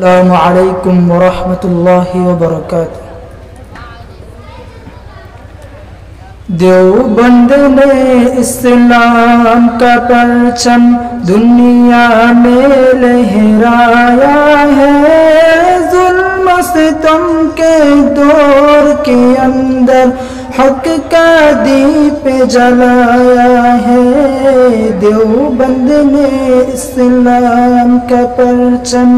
السلام علیکم ورحمۃ اللہ وبرکاتہ۔ دیوبند نے اسلام کا پرچم دنیا میں لہرایا ہے، ظلم و ستم کے دور کے اندر حق کا دیپ جلایا ہے۔ دیوبند نے اسلام کا پرچم،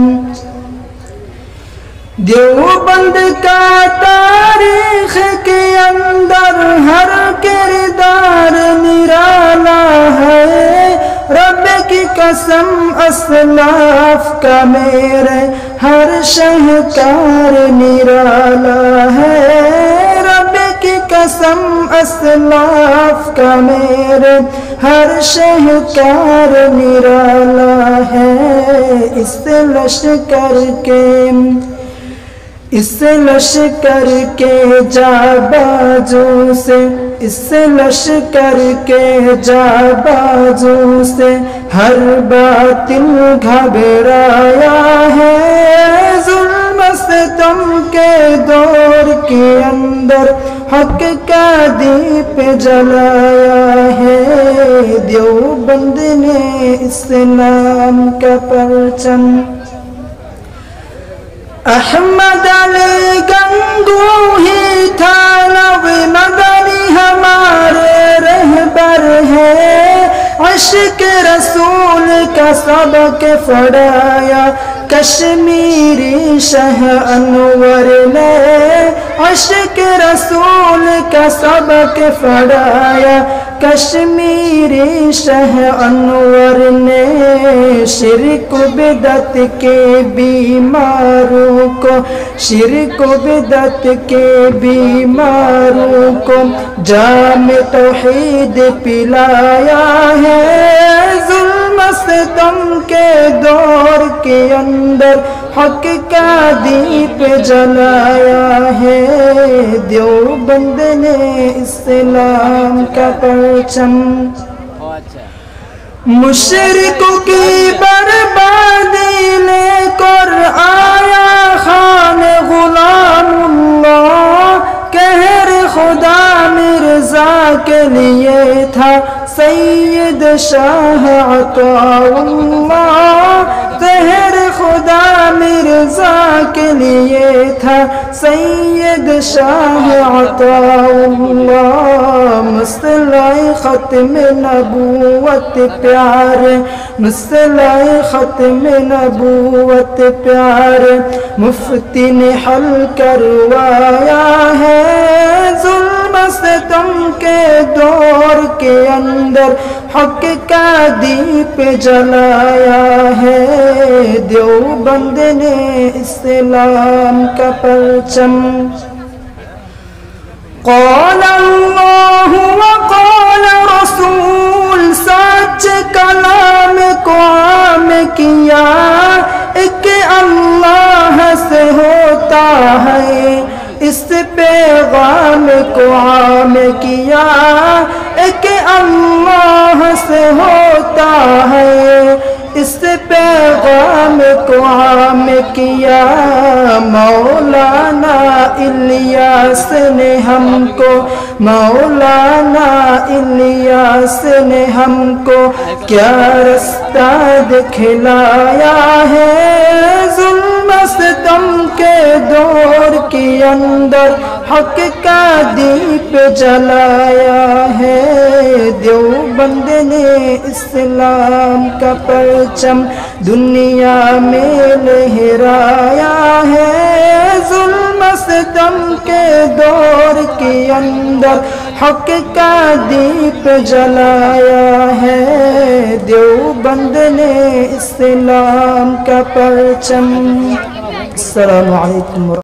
دیوبند کا تاریخ کے اندر ہر کردار نرالا ہے۔ رب کی قسم اسلاف کا میرے ہر شہکار نرالا ہے۔ رب کی قسم اسلاف کا میرے ہر شہکار نرالا ہے۔ اس لشکر کے جابازوں سے، اس لشکر کے جابازوں سے ہر باطل گھبرایا ہے۔ ظلم ستم کے دور کے اندر حق کا دیپ جلایا ہے۔ دیوبند نے اسلام کا پرچم، احمد علی گنگوہی تھا نویں مدنی ہمارے رہبر ہے۔ عشق رسول کا سبق پڑھایا کشمیری شاہ انور نے۔ عشق رسول کا سبق پڑھایا کشمیری شاہ انور نے۔ شرک و بدعت کے بیماروں کو، شرک و بدعت کے بیماروں کو جام توحید پلایا ہے۔ ظلم ستم کے دور کے اندر حق کا دیپ جلایا ہے۔ دیوبند نے اسلام کا پرچم، مشرکوں کی بربادی لے کر آیا خان غلام اللہ۔ قہر خدا مرزا کے لیے تھا سید شاہ عطا اللہ۔ قہر خدا مرزا کے لیے تھا سید شاہ عطا اللہ۔ مصطلح ختم نبوت پیارے، مصطلح ختم نبوت پیارے مفتی نے حل کروایا ہے۔ ظلم ستم کے دور کے اندر حق کا دیپ جلایا ہے۔ دیوبند نے اسلام کا پرچم، قال اللہ وقال رسول، سچ کلام کو عام کیا۔ ایک اللہ سے ہوتا ہے، اس پیغام کو عام کیا۔ ایک اللہ سے ہوتا ہے، اس پیغام کو عام کیا۔ مولانا الیاس نے ہم کو، مولانا الیاس نے ہم کو کیا رستہ دکھلایا ہے۔ ظلم ستم کے دور کے اندر حق کا دیپ جلایا ہے۔ دیوبند نے اسلام کا پرچم دنیا میں لہرایا ہے۔ ظلم ستم کے دور کے اندر حق کا دیپ جلایا ہے۔ دیوبند نے اسلام کا پرچم۔ السلام علیکم۔